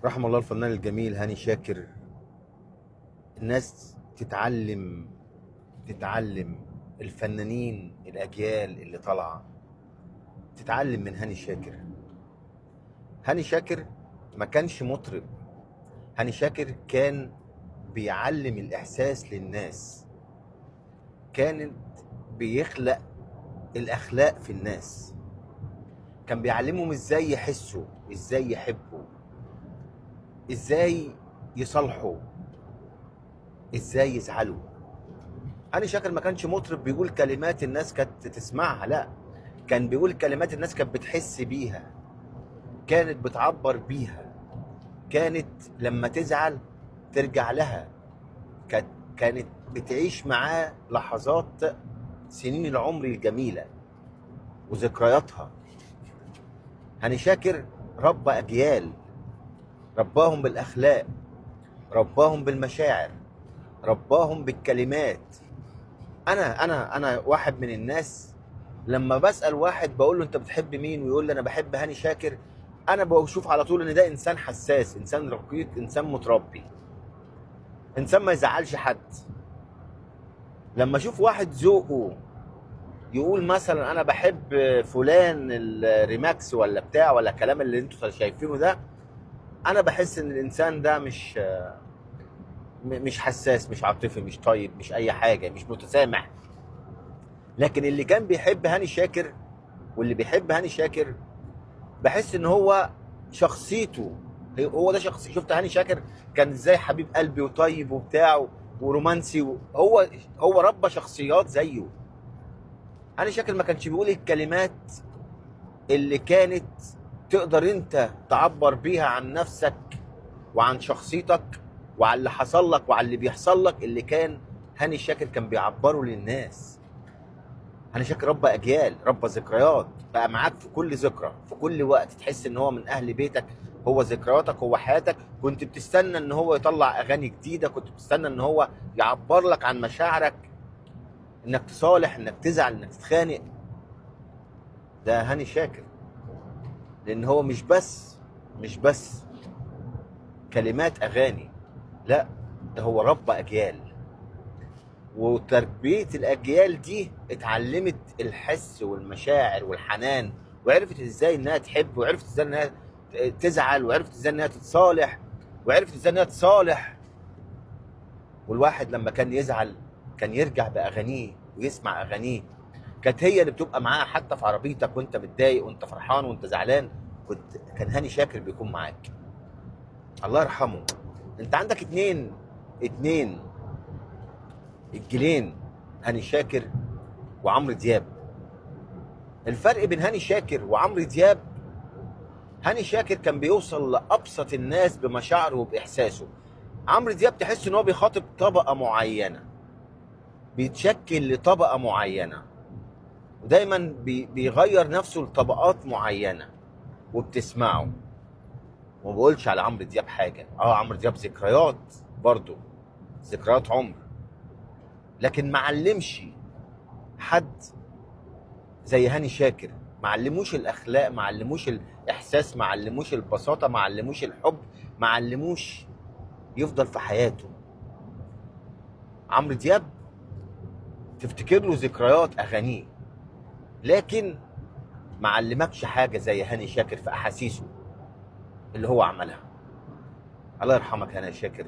رحم الله الفنان الجميل هاني شاكر. الناس تتعلم الفنانين الأجيال اللي طالعة تتعلم من هاني شاكر. هاني شاكر ما كانش مطرب، هاني شاكر كان بيعلم الإحساس للناس، كان بيخلق الأخلاق في الناس، كان بيعلمهم إزاي يحسوا، إزاي يحبوا، إزاي يصالحوا، إزاي يزعلوا. هاني شاكر ما كانش مطرب بيقول كلمات الناس كانت تسمعها، لا، كان بيقول كلمات الناس كانت بتحس بيها، كانت بتعبر بيها، كانت لما تزعل ترجع لها، كانت كانت بتعيش معاه لحظات سنين العمر الجميلة وذكرياتها. هاني شاكر ربى أجيال، رباهم بالأخلاق، رباهم بالمشاعر، رباهم بالكلمات. أنا واحد من الناس لما بسأل واحد بقول له أنت بتحب مين ويقول لي أنا بحب هاني شاكر، أنا بشوف على طول إن ده إنسان حساس، إنسان رقيق، إنسان متربي، إنسان ما يزعلش حد. لما أشوف واحد ذوقه يقول مثلا انا بحب فلان الريماكس ولا بتاع ولا الكلام اللي انتوا شايفينه ده، انا بحس ان الانسان ده مش حساس، مش عاطفي، مش طيب، مش اي حاجه، مش متسامح. لكن اللي كان بيحب هاني شاكر واللي بيحب هاني شاكر بحس ان هو شخصيته، هو ده شخصي. شفت هاني شاكر كان ازاي حبيب قلبي وطيب وبتاع ورومانسي، هو ربى شخصيات زيه. هاني شاكر ما كانش بيقول الكلمات اللي كانت تقدر انت تعبر بيها عن نفسك وعن شخصيتك وعن اللي حصل لك وعن اللي بيحصل لك، اللي كان هاني شاكر كان بيعبره للناس. هاني شاكر ربى اجيال، ربى ذكريات، بقى معاك في كل ذكرى، في كل وقت تحس ان هو من اهل بيتك، هو ذكرياتك، هو حياتك. كنت بتستنى ان هو يطلع اغاني جديده، كنت بتستنى ان هو يعبر لك عن مشاعرك، انك تصالح، انك تزعل، انك تتخانق. ده هاني شاكر، لان هو مش بس كلمات اغاني، لا، ده هو ربى اجيال، وتربيه الاجيال دي اتعلمت الحس والمشاعر والحنان، وعرفت ازاي انها تحب، وعرفت ازاي انها تزعل، وعرفت ازاي انها تتصالح، وعرفت ازاي انها تصالح. والواحد لما كان يزعل كان يرجع باغانيه ويسمع اغانيه، كانت هي اللي بتبقى معاه حتى في عربيتك وانت متضايق وانت فرحان وانت زعلان، كان هاني شاكر بيكون معاك. الله يرحمه. انت عندك اتنين الجيلين، هاني شاكر وعمرو دياب. الفرق بين هاني شاكر وعمرو دياب، هاني شاكر كان بيوصل لأبسط الناس بمشاعره وبإحساسه. عمرو دياب تحس ان هو بيخاطب طبقة معينة، بيتشكل لطبقة معينة، ودايما بيغير نفسه لطبقات معينة وبتسمعه. وما بقولش على عمرو دياب حاجة، عمرو دياب ذكريات برضه، ذكريات عمر، لكن ما علمش حد زي هاني شاكر. ما علموش الاخلاق، ما علموش الاحساس، ما علموش البساطه، ما علموش الحب، ما علموش يفضل في حياته. عمرو دياب تفتكر له ذكريات اغانيه، لكن ما علمكش حاجه زي هاني شاكر في احاسيسه اللي هو عملها. الله يرحمك هاني شاكر.